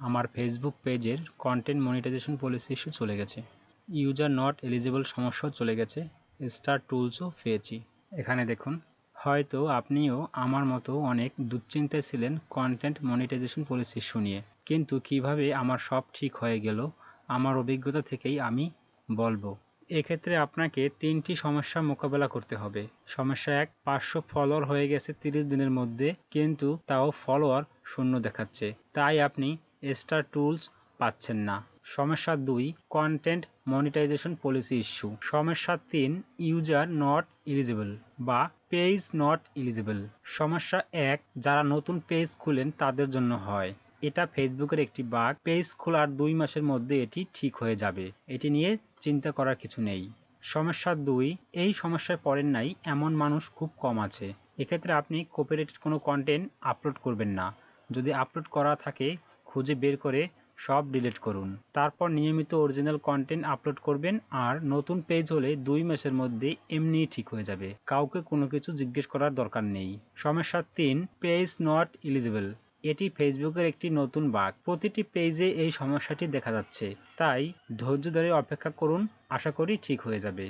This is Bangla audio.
আমার ফেসবুক পেজের কন্টেন্ট মনিটাইজেশন পলিসি ইস্যু চলে গেছে। ইউজার নট এলিজিবল সমস্যাও চলে গেছে, স্টার টুলসও পেয়েছি। এখানে দেখুন, হয়তো আপনিও আমার মতো অনেক দুশ্চিন্তায় ছিলেন কন্টেন্ট মনিটাইজেশন পলিসি ইস্যু নিয়ে, কিন্তু কিভাবে আমার সব ঠিক হয়ে গেল আমার অভিজ্ঞতা থেকেই আমি বলবো। এক্ষেত্রে আপনাকে 3টি সমস্যা মোকাবেলা করতে হবে। সমস্যা 1, 500 ফলোয়ার হয়ে গেছে 30 দিনের মধ্যে, কিন্তু তাও ফলোয়ার শূন্য দেখাচ্ছে, তাই আপনি স্টার টুলস পাচ্ছেন না। সমস্যা 2, কন্টেন্ট মনিটাইজেশন পলিসি ইস্যু। সমস্যা 3, ইউজার নট এলিজিবল বা পেজ নট এলিজিবল। সমস্যা 1, যারা নতুন পেজ খুলেন তাদের জন্য হয়। এটা ফেসবুকের একটি বাগ, পেজ খোলার 2 মাসের মধ্যে এটি ঠিক হয়ে যাবে, এটি নিয়ে চিন্তা করার কিছু নেই। সমস্যা 2, এই সমস্যায় পড়েন নাই এমন মানুষ খুব কম আছে। এক্ষেত্রে আপনি কপিরাইটেড কোনো কন্টেন্ট আপলোড করবেন না। যদি আপলোড করা থাকে খুঁজে বের করে সব ডিলিট করুন। তারপর নিয়মিত অরিজিনাল কন্টেন্ট আপলোড করবেন, আর নতুন পেজ হলে 2 মাসের মধ্যে এমনিই ঠিক হয়ে যাবে, কাউকে কোনো কিছু জিজ্ঞেস করার দরকার নেই। সমস্যা 3, পেজ নট এলিজিবল। এটি ফেসবুকের একটি নতুন বাগ, প্রতিটি পেজে এই সমস্যাটি দেখা যাচ্ছে, তাই ধৈর্য ধরে অপেক্ষা করুন, আশা করি ঠিক হয়ে যাবে।